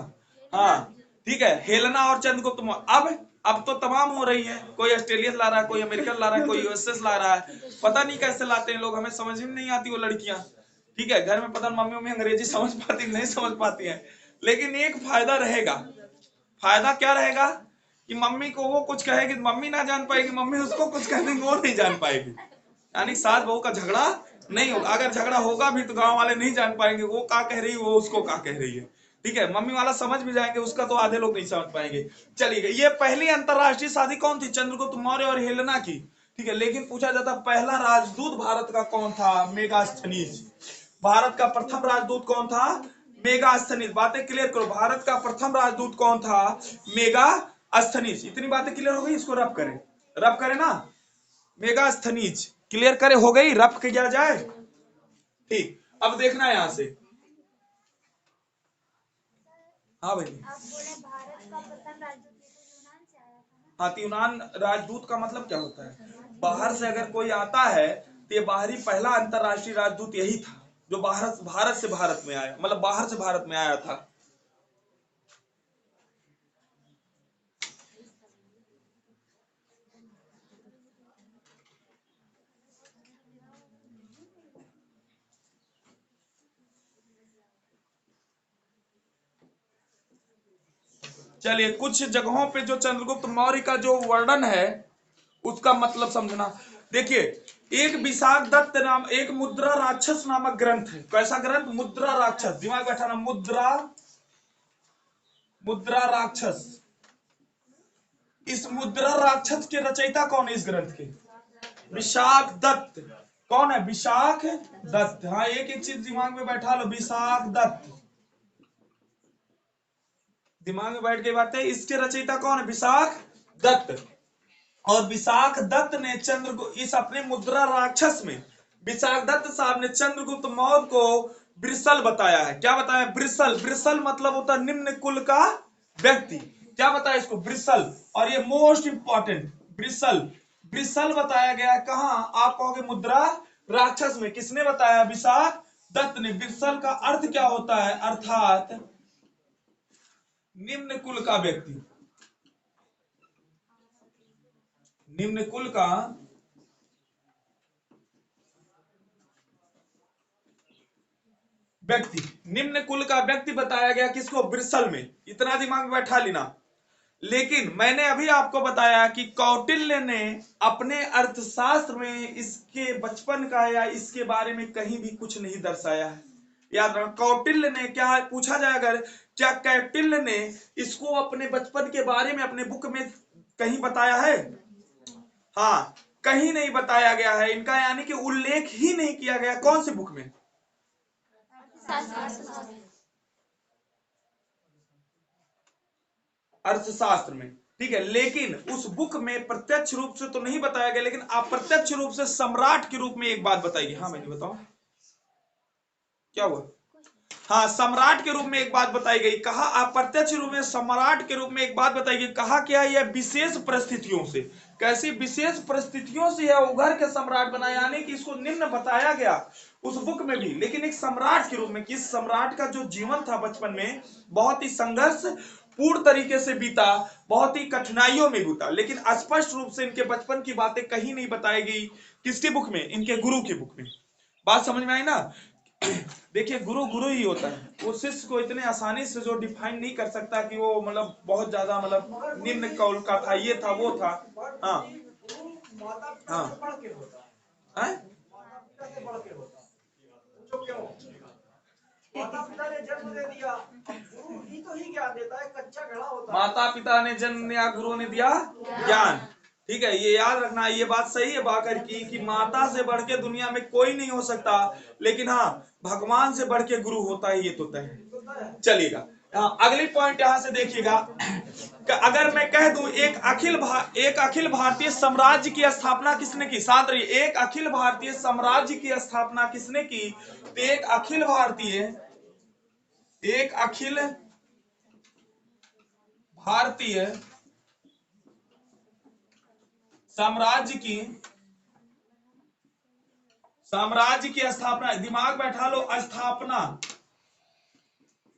हाँ ठीक है, हेलेना और चंद्रगुप्त मौर्य। अब तो तमाम हो रही है, कोई ऑस्ट्रेलिया ला रहा है, कोई अमेरिका ला रहा है, कोई यूएसएस ला रहा है। पता नहीं कैसे लाते हैं लोग, हमें समझ में नहीं आती वो लड़कियां। ठीक है, घर में पता मम्मी मम्मी अंग्रेजी समझ पाती नहीं समझ पाती है। लेकिन एक फायदा रहेगा। फायदा क्या रहेगा? कि मम्मी को वो कुछ कहेगी मम्मी ना जान पाएगी, मम्मी उसको कुछ कह देंगे वो नहीं जान पाएगी। यानी सास बहू का झगड़ा नहीं होगा। अगर झगड़ा होगा भी तो गांव वाले नहीं जान पाएंगे वो क्या कह रही है, वो उसको क्या कह रही है। ठीक है, मम्मी वाला समझ भी जाएंगे, उसका तो आधे लोग नहीं समझ पाएंगे। चलिए, ये पहली अंतरराष्ट्रीय शादी कौन थी? चंद्रगुप्त मौर्य और हेलेना की। ठीक है, लेकिन पूछा जाता पहला राजदूत भारत का कौन था? मेगास्थनीज। भारत का प्रथम राजदूत कौन था? मेगास्थनीज। बातें क्लियर करो, भारत का प्रथम राजदूत कौन था? मेगास्थनीज। इतनी बातें क्लियर हो गई? इसको रब करें, रब करें ना। मेगास्थनीज क्लियर करे, हो गई? रब किया जाए। ठीक, अब देखना यहां से। हाँ भाई। आप बोले भारत का प्रथम राजदूत यूनान से आया था। हाँ, तो यूनान राजदूत का मतलब क्या होता है? बाहर से अगर कोई आता है तो ये बाहरी पहला अंतरराष्ट्रीय राजदूत यही था, जो भारत से भारत में आया, मतलब बाहर से भारत में आया था। चलिए, कुछ जगहों पे जो चंद्रगुप्त मौर्य का जो वर्णन है उसका मतलब समझना। देखिए, एक विशाख दत्त नाम, एक मुद्रा राक्षस नामक ग्रंथ है। कैसा ग्रंथ? मुद्रा राक्षस। दिमाग बैठाना, मुद्रा, मुद्रा राक्षस। इस मुद्रा राक्षस के रचयिता कौन है इस ग्रंथ के? विशाख दत्त। कौन है? विशाख दत्त। हाँ, एक एक चीज दिमाग में बैठा लो, विशाख दत्त। दिमाग में बैठ गई बात है। इसके रचयिता कौन है? विशाख दत्त। और विशाख दत्त ने इस अपने मुद्रा राक्षस में विशाख दत्त साहब ने चंद्रगुप्त मौर्य को ब्रिसल बताया है। क्या बताया? ब्रिसल। ब्रिसल मतलब होता है निम्न कुल का व्यक्ति। क्या बताया इसको? ब्रिसल। और ये मोस्ट इंपॉर्टेंट, ब्रिसल। ब्रिसल बताया गया कहां? आप कहोगे मुद्रा राक्षस में। किसने बताया? विशाख दत्त ने। ब्रिसल का अर्थ क्या होता है? अर्थात निम्न कुल का व्यक्ति। निम्न कुल का व्यक्ति। निम्न कुल का व्यक्ति बताया गया किसको? ब्रिसल में। इतना दिमाग में बैठा लेना। लेकिन मैंने अभी आपको बताया कि कौटिल्य ने अपने अर्थशास्त्र में इसके बचपन का या इसके बारे में कहीं भी कुछ नहीं दर्शाया है। याद रखना, कौटिल्य ने, क्या पूछा जाए अगर, क्या कौटिल्य ने इसको अपने बचपन के बारे में अपने बुक में कहीं बताया है? हाँ, कहीं नहीं बताया गया है इनका, यानी कि उल्लेख ही नहीं किया गया। कौन सी बुक में? अर्थशास्त्र में, ठीक है। लेकिन उस बुक में प्रत्यक्ष रूप से तो नहीं बताया गया, लेकिन अप्रत्यक्ष रूप से सम्राट के रूप में एक बात बताई गई। हाँ मैंने बताओ क्या हुआ। हाँ, सम्राट के रूप में एक बात बताई गई। कहा अप्रत्यक्ष रूप में सम्राट के रूप में एक बात बताई गई। कहा क्या, यह विशेष परिस्थितियों से, कैसी विशेष परिस्थितियों से यह उभर के सम्राट बना, यानी कि इसको निम्न बताया गया उस बुक में भी, लेकिन एक सम्राट के रूप में। किस सम्राट का जो जीवन था बचपन में बहुत ही संघर्ष पूर्ण तरीके से बीता, बहुत ही कठिनाइयों में बीता, लेकिन स्पष्ट रूप से इनके बचपन की बातें कहीं नहीं बताई गई। किसके बुक में, इनके गुरु के बुक में। बात समझ में आई ना। देखिए गुरु गुरु ही होता है, वो शिष्य को इतने आसानी से जो डिफाइन नहीं कर सकता कि वो मतलब बहुत ज्यादा मतलब निम्न कौल का था, ये था वो था। हाँ गुरु माता पिता हाँ से बढ़ के होता है। हैं? माता पिता से बढ़ के होता है। पूछो क्यों? माता पिता ने जन्म दे दिया, अब गुरु ही तो ही ज्ञान देता है, कच्चा घड़ा होता है। माता पिता ने जन्म दिया, गुरु ने दिया ज्ञान, ठीक है। ये याद रखना, ये बात सही है बाकर की कि माता से बढ़ के दुनिया में कोई नहीं हो सकता, लेकिन हाँ भगवान से बढ़ के गुरु होता है, ये तो तय है। चलिएगा अगली पॉइंट यहां से देखिएगा। अगर मैं कह दूं एक अखिल भारतीय साम्राज्य की स्थापना किसने की, साथ रहिए, एक अखिल भारतीय साम्राज्य की स्थापना किसने की, तो एक अखिल भारतीय साम्राज्य की स्थापना, दिमाग बैठा लो,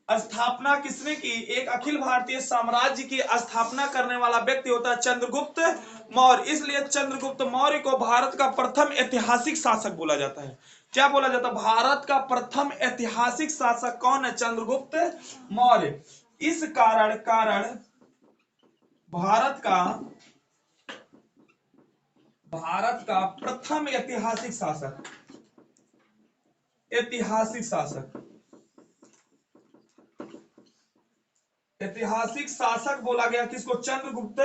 स्थापना किसने की, एक अखिल भारतीय साम्राज्य की स्थापना करने वाला व्यक्ति होता है चंद्रगुप्त मौर्य। इसलिए चंद्रगुप्त मौर्य को भारत का प्रथम ऐतिहासिक शासक बोला जाता है। क्या बोला जाता है, भारत का प्रथम ऐतिहासिक शासक कौन है, चंद्रगुप्त मौर्य। इस कारण भारत का प्रथम ऐतिहासिक शासक बोला गया किसको, चंद्रगुप्त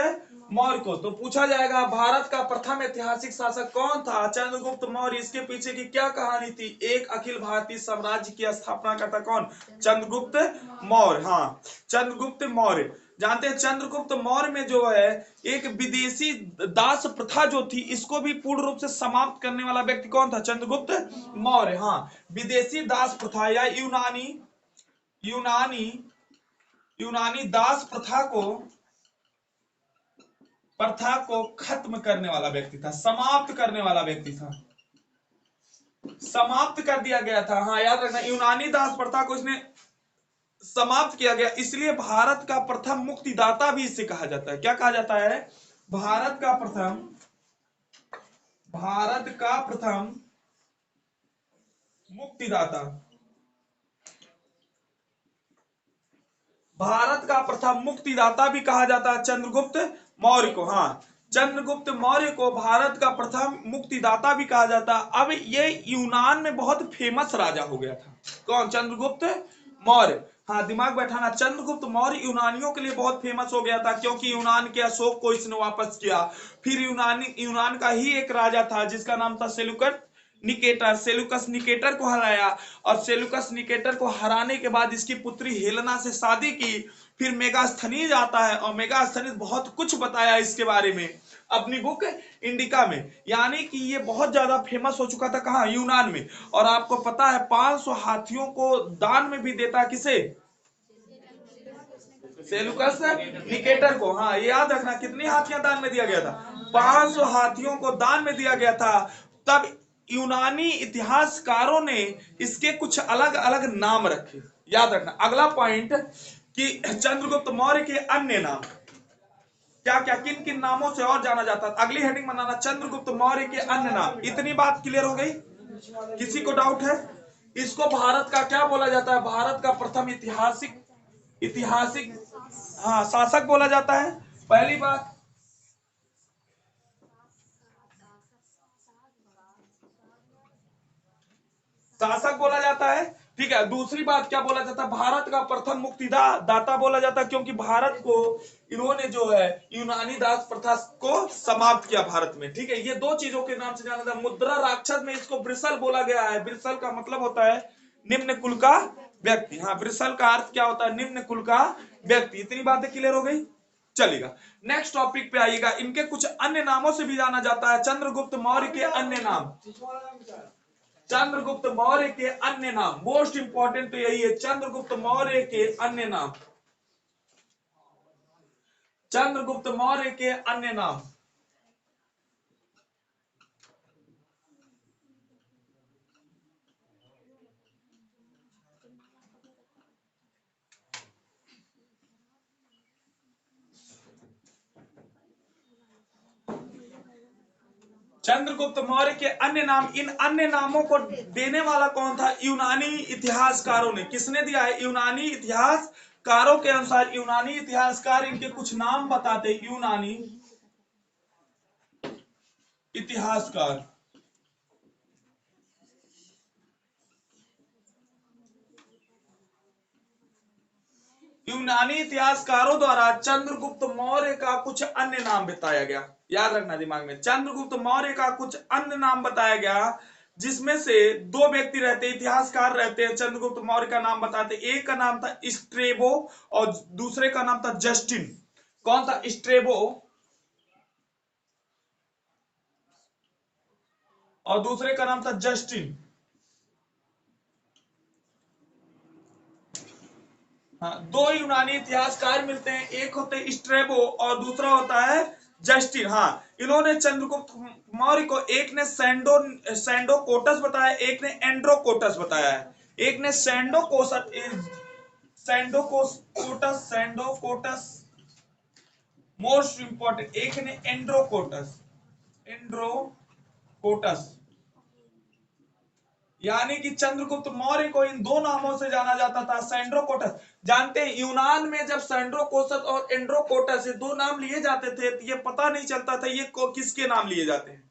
मौर्य को। तो पूछा जाएगा भारत का प्रथम ऐतिहासिक शासक कौन था, चंद्रगुप्त मौर्य। इसके पीछे की क्या कहानी थी, एक अखिल भारतीय साम्राज्य की स्थापना करता कौन, चंद्रगुप्त मौर्य। हाँ चंद्रगुप्त मौर्य, जानते हैं चंद्रगुप्त मौर्य में जो है एक विदेशी दास प्रथा जो थी, इसको भी पूर्ण रूप से समाप्त करने वाला व्यक्ति कौन था, चंद्रगुप्त मौर्य। हाँ विदेशी दास प्रथा या यूनानी दास प्रथा को खत्म करने वाला व्यक्ति था, समाप्त करने वाला व्यक्ति था, समाप्त कर दिया गया था। हाँ याद रखना, यूनानी दास प्रथा को इसने समाप्त किया गया, इसलिए भारत का प्रथम मुक्तिदाता भी इसे कहा जाता है। क्या कहा जाता है, भारत का प्रथम मुक्तिदाता, भारत का प्रथम मुक्तिदाता भी कहा जाता है चंद्रगुप्त मौर्य को। हाँ चंद्रगुप्त मौर्य को भारत का प्रथम मुक्तिदाता भी कहा जाता। अब ये यूनान में बहुत फेमस राजा हो गया था, कौन, चंद्रगुप्त मौर्य। हाँ दिमाग बैठाना, चंद्रगुप्त मौर्य यूनानियों के लिए बहुत फेमस हो गया था, क्योंकि यूनान के अशोक को इसने वापस किया। फिर यूनान का ही एक राजा था जिसका नाम था सेलुकस निकेटर को हराया, और सेलुकस निकेटर को हराने के बाद इसकी पुत्री हेलेना से शादी की। फिर मेगास्थनीज आता है, और मेगास्थनीज बहुत कुछ बताया इसके बारे में अपनी बुक इंडिका में, यानी कि ये बहुत ज्यादा फेमस हो चुका था कहां, यूनान में। और आपको पता है 500 हाथियों को दान में भी देता किसे, सेलुकस निकेटर को। हाँ ये याद रखना, कितनी हाथियां दान में दिया गया था, 500 हाथियों को दान में दिया गया था। तब यूनानी इतिहासकारों ने इसके कुछ अलग अलग नाम रखे। याद रखना अगला पॉइंट कि चंद्रगुप्त मौर्य के अन्य नाम क्या क्या, किन किन नामों से और जाना जाता था। अगली हेडिंग बनाना, चंद्रगुप्त मौर्य के अन्य नाम। इतनी बात क्लियर हो गई, किसी को डाउट है। इसको भारत का क्या बोला जाता है, भारत का प्रथम ऐतिहासिक हाँ शासक बोला जाता है, पहली बात। शासक बोला जाता है, ठीक है। दूसरी बात क्या बोला जाता है, भारत का प्रथम मुक्तिदाता बोला जाता है, क्योंकि भारत को इन्होंने जो है यूनानी दास प्रथा को समाप्त किया भारत में, ठीक है। ये दो चीजों के नाम से जाना जाता है। मुद्रा राक्षस में इसको ब्रिसल बोला गया है, ब्रिसल का मतलब होता है निम्न कुल का व्यक्ति। हाँ ब्रिसल का अर्थ क्या होता है, निम्न कुल का व्यक्ति। इतनी बातें क्लियर हो गई। चलेगा। नेक्स्ट टॉपिक पे आइएगा, इनके कुछ अन्य नामों से भी जाना जाता है। चंद्रगुप्त मौर्य के अन्य नाम, चंद्रगुप्त मौर्य के अन्य नाम, मोस्ट इंपॉर्टेंट तो यही है, चंद्रगुप्त मौर्य के अन्य नाम, चंद्रगुप्त मौर्य के अन्य नाम। चंद्रगुप्त मौर्य के अन्य नाम, इन अन्य नामों को देने वाला कौन था? यूनानी इतिहासकारों ने। किसने दिया है? यूनानी इतिहासकारों के अनुसार, यूनानी इतिहासकार इनके कुछ नाम बताते। यूनानी इतिहासकार, यूनानी इतिहासकारों द्वारा चंद्रगुप्त मौर्य का कुछ अन्य नाम बताया गया। याद रखना दिमाग में, चंद्रगुप्त मौर्य का कुछ अन्य नाम बताया गया, जिसमें से दो व्यक्ति रहते, इतिहासकार रहते हैं, चंद्रगुप्त मौर्य का नाम बताते। एक का नाम था स्ट्रेबो और दूसरे का नाम था जस्टिन। कौन था? स्ट्रेबो और दूसरे का नाम था जस्टिन। हाँ, दो यूनानी इतिहासकार मिलते हैं, एक होते हैं स्ट्रेबो और दूसरा होता है जस्टिन। हाँ, इन्होंने चंद्रगुप्त मौर्य को, एक ने सैंडोकोटस बताया, एक ने एंड्रोकोटस बताया है। एक ने सैंडोकोटस मोस्ट इंपॉर्टेंट, एक ने एंड्रोकोटस, यानी कि चंद्रगुप्त मौर्य को इन दो नामों से जाना जाता था। सैंड्रोकोटस, जानते हैं यूनान में जब सैंड्रोकोटस और एंड्रोकोटस ये दो नाम लिए जाते थे तो ये पता नहीं चलता था ये किसके नाम लिए जाते हैं।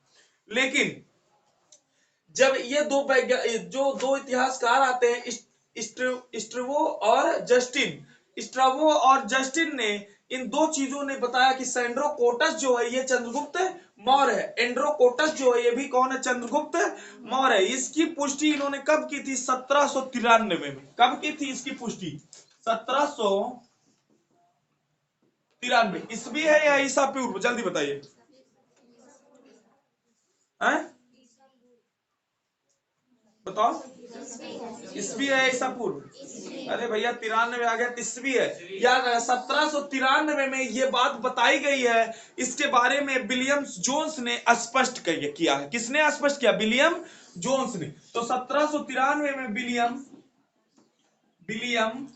लेकिन जब ये जो दो इतिहासकार आते हैं, स्ट्रबो और जस्टिन ने, इन दो चीजों ने बताया कि सैंड्रोकोटस जो है ये चंद्रगुप्त मौर्य है, एंड्रोकोटस जो है ये भी कौन है? चंद्रगुप्त मौर्य है। इसकी पुष्टि इन्होंने कब की थी? 1793 में। कब की थी इसकी पुष्टि? 1793 ईस्वी है या ईसा पूर्व? जल्दी बताइए। बताओ, ईस्वी है ईसा पूर्व? अरे भैया 93 आ गया, ईस्वी है। याद है 1793 में ये बात बताई गई है। इसके बारे में विलियम जोन्स ने स्पष्ट किया है। किसने स्पष्ट किया? विलियम जोन्स ने। तो 1793 में विलियम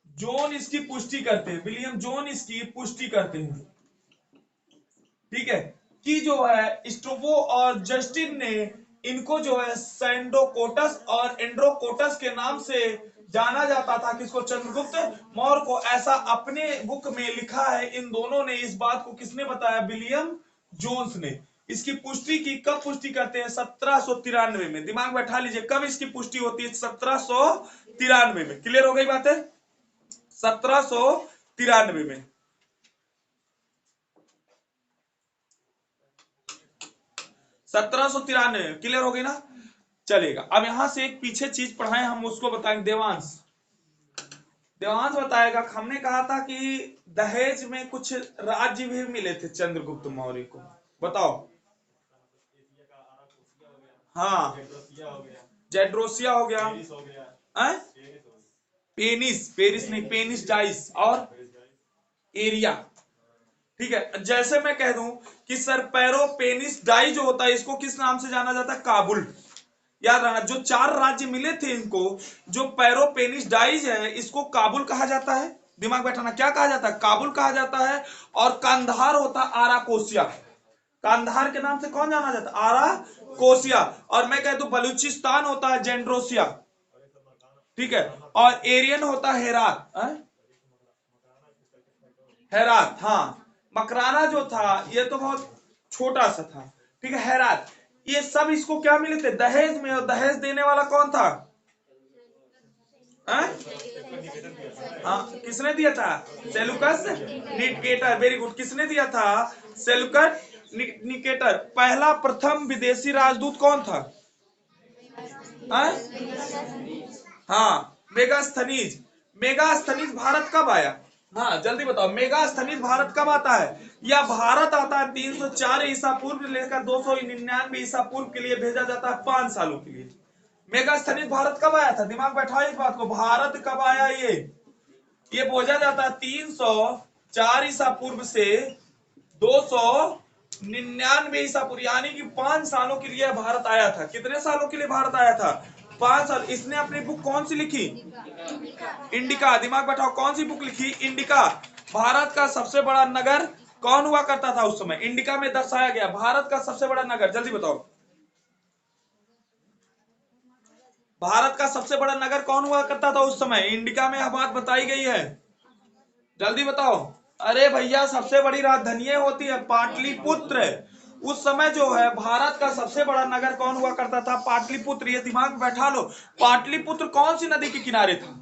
जोन इसकी पुष्टि करते हैं, विलियम जोन इसकी पुष्टि करते हैं, ठीक है, कि जो है स्ट्रोबो और जस्टिन ने इनको जो है सैंडोकोटस और एंड्रोकोटस के नाम से जाना जाता था। किसको? चंद्रगुप्त मौर्य को। ऐसा अपने बुक में लिखा है इन दोनों ने। इस बात को किसने बताया? विलियम जोन्स ने। इसकी पुष्टि की, कब पुष्टि करते हैं? 1793 में। दिमाग बैठा लीजिए, कब इसकी पुष्टि होती है? 1793 में। क्लियर हो गई बात है? 1793 में। 1793 क्लियर हो गई ना? चलेगा। अब यहां से एक पीछे चीज पढ़ाएं, हम उसको बताएंगे। देवांश बताएगा। हमने कहा था कि दहेज में कुछ राज्य भी मिले थे चंद्रगुप्त मौर्य को। बताओ। हाँ, जेड्रोसिया हो गया, पेरिस नहीं, पेनिस डाइस और एरिया। ठीक है, जैसे मैं कह दूं कि सर पैरो पेनिस डाई जो होता है इसको किस नाम से जाना जाता है? काबुल। याद रखना, जो चार राज्य मिले थे इनको, जो पैरोपेनिस डाइज है इसको काबुल कहा जाता है। दिमाग बैठाना, क्या कहा जाता है? काबुल कहा जाता है। और कांधार होता है आराकोसिया। कांधार के नाम से कौन जाना जाता है? आराकोसिया। और मैं कह दूं बलूचिस्तान होता है जेंड्रोसिया, ठीक है। और एरियन होता है हेरात। हाँ, मकराना जो था ये तो बहुत छोटा सा था, ठीक है, हेरात। ये सब इसको क्या मिले थे? दहेज में। और दहेज देने वाला कौन था? हाँ, किसने दिया था? Seleucus Nicator. Very good. किसने दिया था? Seleucus Nicator. पहला प्रथम विदेशी राजदूत कौन था? हाँ, मेगास्थनीज। मेगास्थनीज भारत कब आया? हाँ जल्दी बताओ, मेगास्थनीज भारत कब आता है? या भारत आता है 304 ईसा पूर्व लेकर 299 ईसा पूर्व के लिए भेजा जाता है 5 सालों के लिए। मेगास्थनीज भारत कब आया था? दिमाग बैठाओ इस बात को, भारत कब आया? ये बोझा जाता है 304 ईसा पूर्व से 299 ईसा पूर्व, यानी कि 5 सालों के लिए भारत आया था। कितने सालों के लिए भारत आया था? 5 साल। इसने अपनी बुक कौन सी लिखी? इंडिका। दिमाग बैठाओ, कौन सी बुक लिखी? इंडिका। भारत का सबसे बड़ा नगर कौन हुआ करता था उस समय? इंडिका में दर्शाया गया भारत का सबसे बड़ा नगर, जल्दी बताओ, भारत का सबसे बड़ा नगर कौन हुआ करता था उस समय? इंडिका में यह बात बताई गई है, जल्दी बताओ। अरे भैया, सबसे बड़ी राजधानी होती है पाटलिपुत्र। उस समय जो है भारत का सबसे बड़ा नगर कौन हुआ करता था? पाटलिपुत्र। ये दिमाग में बैठा लो। पाटलिपुत्र कौन सी नदी के किनारे था?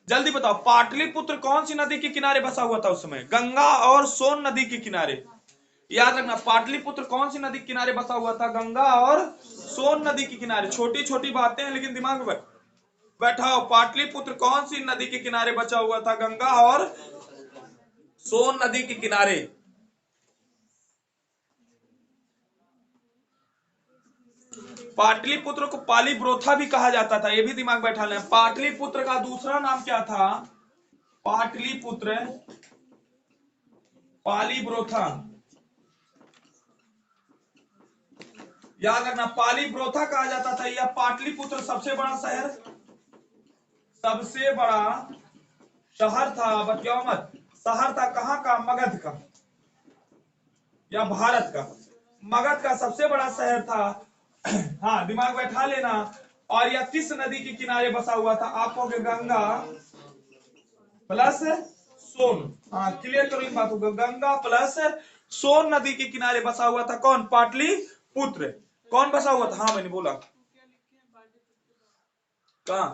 जल्दी बताओ, पाटलिपुत्र कौन सी नदी के किनारे बसा हुआ था उस समय? गंगा और सोन नदी के किनारे। याद रखना, पाटलिपुत्र कौन सी नदी के किनारे बसा हुआ था? गंगा और सोन नदी के किनारे। छोटी छोटी बातें हैं लेकिन दिमाग में बैठाओ। पाटलिपुत्र कौन सी नदी के किनारे बचा हुआ था? गंगा और सोन नदी के किनारे। पाटलिपुत्र को पालीब्रोथा भी कहा जाता था, यह भी दिमाग बैठा लें। पाटलिपुत्र का दूसरा नाम क्या था? पाटलिपुत्र, पालीब्रोथा। याद रखना, पालीब्रोथा कहा जाता था। यह पाटलिपुत्र सबसे बड़ा शहर, सबसे बड़ा शहर था, बतियाओ मत, शहर था कहां का? मगध का या भारत का? मगध का सबसे बड़ा शहर था। हाँ दिमाग बैठा लेना। और यह किस नदी के किनारे बसा हुआ था? आप कहोगे गंगा प्लस सोन। हाँ क्लियर करो इन बातों को, गंगा प्लस सोन नदी के किनारे बसा हुआ था। कौन? पाटलिपुत्र। कौन बसा हुआ था? हाँ मैंने बोला, कहा?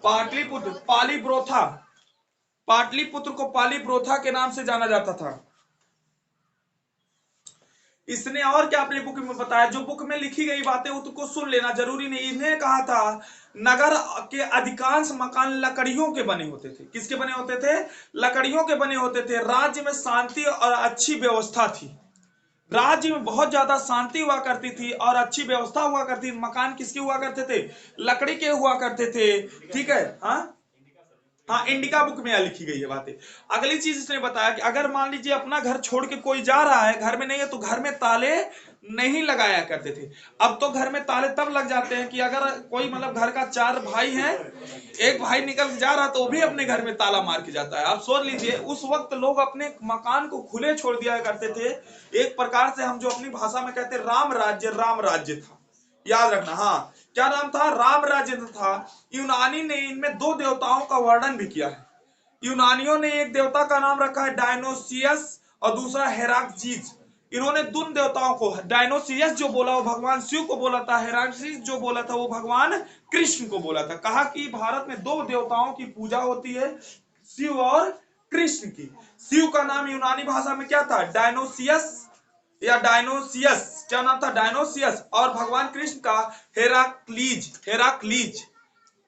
पाटलिपुत्र, पालीब्रोथा। पाटलिपुत्र को पालीब्रोथा के नाम से जाना जाता था। इसने और क्या अपनी बुक में बताया? जो बुक में लिखी गई बातें वो तुमको सुन लेना, जरूरी नहीं। इन्हें कहा था नगर के अधिकांश मकान लकड़ियों के बने होते थे। किसके बने होते थे? लकड़ियों के बने होते थे। राज्य में शांति और अच्छी व्यवस्था थी। राज्य में बहुत ज्यादा शांति हुआ करती थी और अच्छी व्यवस्था हुआ करती थी। मकान किसके हुआ करते थे? लकड़ी के हुआ करते थे। ठीक है। हाँ इंडिका बुक में लिखी गई है बातें। अगली चीज इसने बताया कि अगर मान लीजिए अपना घर छोड़ के कोई जा रहा है, घर में नहीं है, तो घर में ताले नहीं लगाया करते थे। अब तो घर में ताले तब लग जाते हैं कि अगर कोई मतलब घर का 4 भाई है, एक भाई निकल के जा रहा तो वो भी अपने घर में ताला मार के जाता है। आप सोच लीजिए उस वक्त लोग अपने मकान को खुले छोड़ दिया करते थे। एक प्रकार से हम जो अपनी भाषा में कहते राम राज्य था। याद रखना। हाँ क्या नाम था? राम राज्य था। यूनानी ने इनमें 2 देवताओं का वर्णन भी किया है। यूनानियों ने एक देवता का नाम रखा है डायनोसियस और दूसरा हेराक्सीज। इन्होंने 2 देवताओं को, डायनोसियस जो बोला वो भगवान शिव को बोला था, हेराक्सीज जो बोला था वो भगवान कृष्ण को बोला था। कहा कि भारत में 2 देवताओं की पूजा होती है, शिव और कृष्ण की। शिव का नाम यूनानी भाषा में क्या था? डायनोसियस या डायनोसियस। क्या नाम था? डायनोसियस। और भगवान कृष्ण का हेराक्लीज।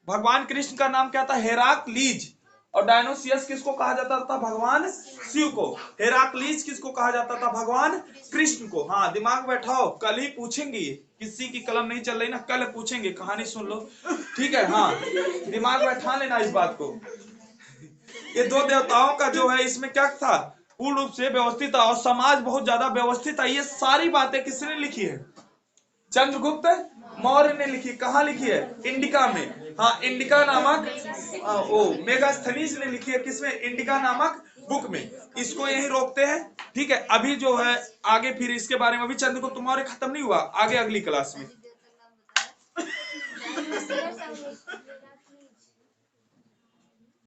भगवान कृष्ण का नाम क्या था? हेराक्लीज। और डायनोसियस किसको कहा जाता था? भगवान शिव को। हेराक्लीज किसको कहा जाता था? भगवान कृष्ण को। हाँ दिमाग बैठाओ, कल ही पूछेंगे, किसी की कलम नहीं चल रही ना, कल पूछेंगे, कहानी सुन लो। ठीक है। हाँ दिमाग बैठा लेना इस बात को। ये 2 देवताओं का जो है इसमें क्या था? पूर्ण रूप से व्यवस्थित था और समाज बहुत ज्यादा व्यवस्थित था। ये सारी बातें किसने लिखी है? चंद्रगुप्त मौर्य ने लिखी। कहां लिखी है? इंडिका में। हाँ इंडिका नामक मेगास्थनीज ने लिखी है। किसमें? इंडिका नामक बुक में। इसको यही रोकते हैं। ठीक है। अभी जो है आगे फिर इसके बारे में, अभी चंद्रगुप्त मौर्य खत्म नहीं हुआ, आगे अगली क्लास में।